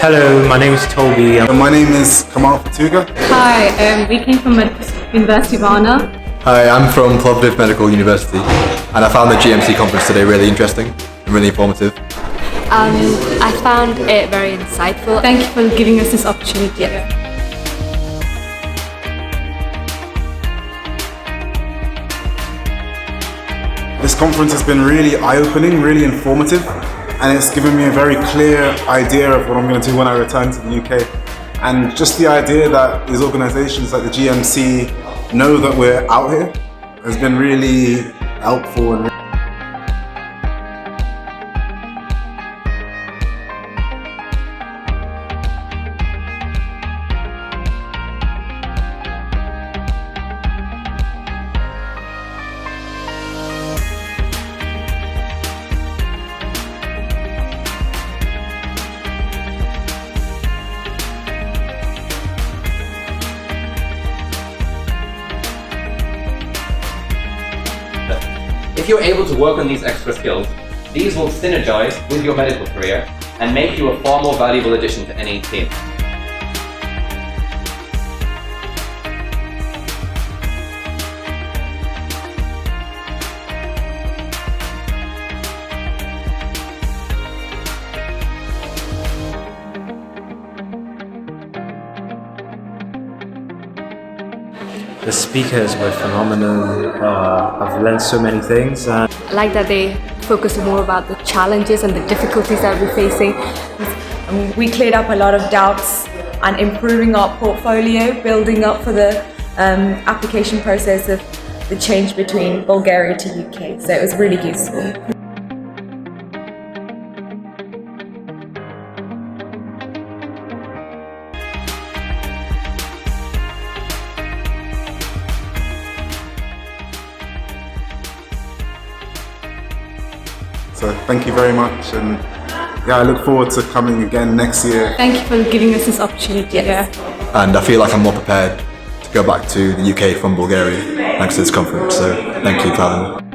Hello, my name is Toby. My name is Kamal Fatuga. Hi, we came from University of Varna. Hi, I'm from Plovdiv Medical University, and I found the GMC conference today really interesting and really informative. I found it very insightful. Thank you for giving us this opportunity. This conference has been really eye-opening, really informative, and it's given me a very clear idea of what I'm going to do when I return to the UK. And just the idea that these organisations like the GMC know that we're out here has been really helpful. And if you're able to work on these extra skills, these will synergize with your medical career and make you a far more valuable addition to any team. The speakers were phenomenal. I've learned so many things. I like that they focus more about the challenges and the difficulties that we're facing. We cleared up a lot of doubts and improving our portfolio, building up for the application process of the change between Bulgaria to UK. So it was really useful. so thank you very much, and yeah, I look forward to coming again next year. Thank you for giving us this opportunity. And I feel like I'm more prepared to go back to the UK from Bulgaria thanks to this conference, so thank you for having me.